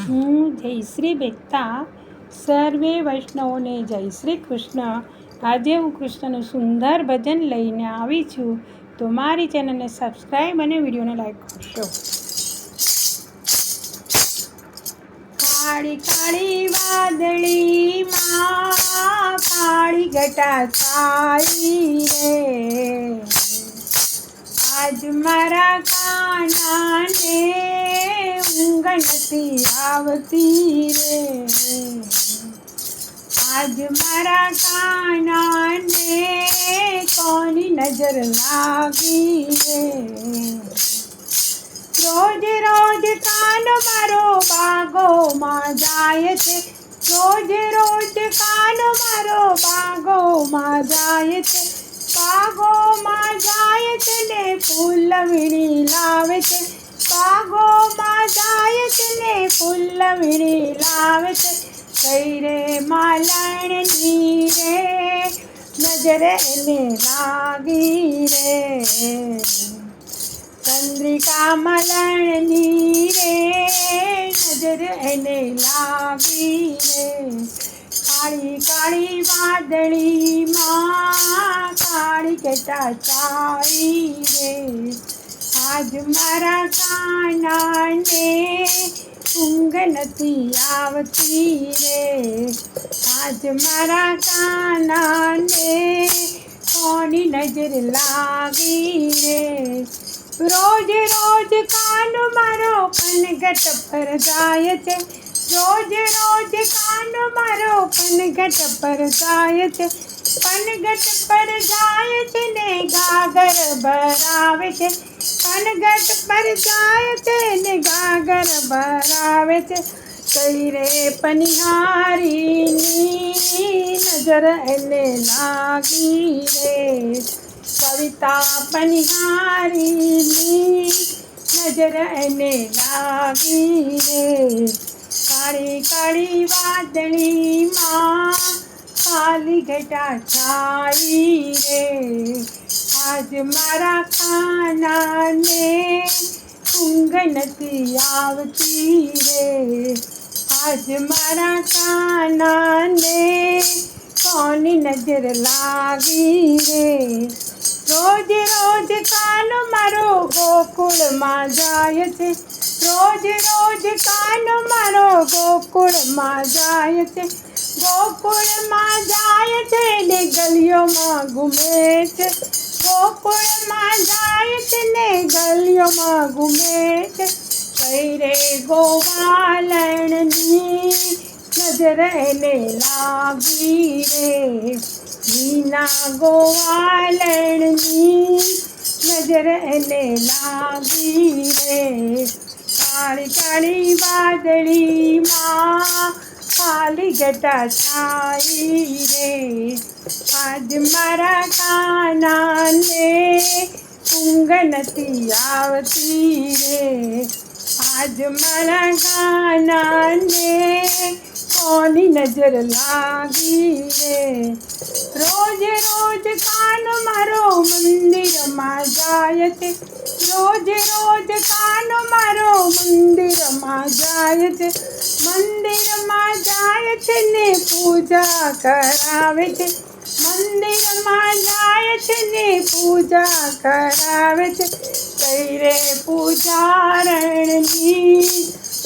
હું જય શ્રી બેગતા સર્વે વૈષ્ણવોને જય શ્રી કૃષ્ણ. આજે હું કૃષ્ણનું સુંદર ભજન લઈને આવી છું, તો મારી ચેનલને સબસ્ક્રાઈબ અને વિડીયોને લાઈક કરશો. કાળી કાળી વાદળીમાં કાળી ઘટા છાઈ રે, આજ મારા કાનાને ઊંઘ નથી આવતી રે, આજ મારા કાનાને કોની નજર લાગી રે. રોજ રોજ કાનો મારો બાગોમાં જાય છે, રોજ રોજ કાનો મારો બાગોમાં જાય છે, બાગોમાં જાય છે ને ફૂલ વીણી લાવે છે, બાગોમાં જાય છે ને ફૂલ વીણી લાવે છે. કઈ રે માલણની રે નજર એને લાગી રે, ચંદ્રિકા મલણની રે નજર એને લાગી રે. કાળી કાળી વાદળીમાં કાળી ઘટા છાઈ રે, આજ મારા કાનાને ઊંઘ નથી આવતી રે, આજ મારા કાનાને કોની નજર લાગી રે. રોજ રોજ કાનો મારો પનઘટ પર જાય છે, રોજ રોજ કાનો મારો પનઘટ પર જાય છે, પનઘટ પર જાય છે ને ગાગર ભરાવે છે, પનઘટ પર જાય છે ને ગાગર ભરાવે છે. કઈ રે પનિહારીની નજર એને લાગી રે, કવિતા પનિહારીની નજર એને લાગી રે. કાળી કાળી વાદળીમાં કાળી ઘટા છાઈ રે, આજ મારા કાનાને ઊંઘ નથી આવતી રે, આજ મારા કાનાને કોની નજર લાગી રે. રોજ રોજ કાનો મારો ગોકુળમાં જાય છે, રોજ રોજ કાનો મારો ગોકુળમાં જાય છે, ગોકુળમાં જાય છે ને ગલીઓમાં ઘૂમે છે, ગોકુળમાં જાય છે ને ગલીઓમાં ઘૂમે છે. કઈ રે ગોવાલણની નજર એને લાગી રે, મીના ગોવાલણની નજર એને લાગી રે. કાળી કાળી વાદળીમાં કાળી ઘટા છાઈ રે, આજ મારા કાનાને ઊંઘ નથી આવતી રે, આજ મારા કાનાને કોની નજર લાગી રે. રોજ રોજ કાનો મારો મંદિરમાં જાય છે, રોજ રોજ કાનો મારો મંદિરમાં જાય છે, મંદિરમાં જાય છે ને પૂજા કરાવે છે, મંદિરમાં જાય છે ને પૂજા કરાવે છે. કઈ રે પૂજારણની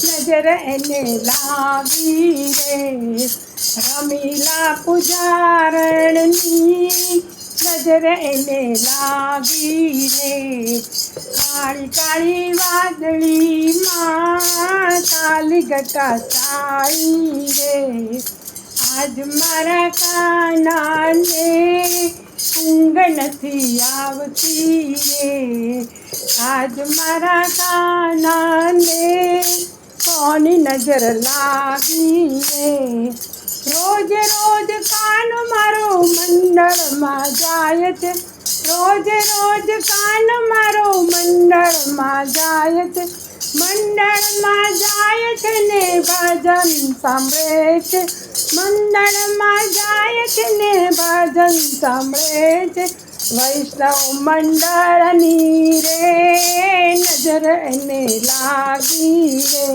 નજર એને લાગી રે, રમીલા પૂજારણની નજર એને લાગી રે. કાળી કાળી વાદળીમાં કાળી ઘટા છાઈ રે, આજ મારા કાનાને ઊંઘ નથી આવતી રે, આજ મારા કાનાને કોની નજર લાગી રે. રોજ રોજ કાનો મારો મંડળમાં જાય છે, રોજ રોજ કાનો મારો મંડળમાં જાય છે, મંડળમાં જાય છે ને ભજન સાંભળે છે, મંડળમાં જાય છે ને ભજન સાંભળે છે. વૈષ્ણવ મંડળની રે નજર એને લાગી રે,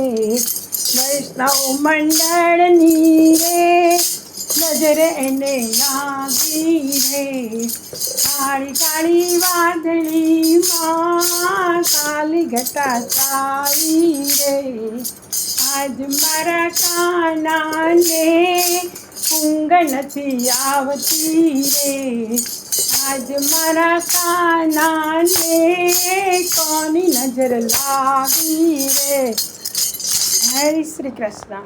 વૈષ્ણવ મંડળની રે નજર એને લાગી રે કાળી કાળી વાદળીમાં કાલી ઘટા છાઈ રે આજ મારા કાનાને ઊંઘ નથી આવતી રે આજ મારા કાનાને કોની નજર લાગી રે. જય શ્રી કૃષ્ણ.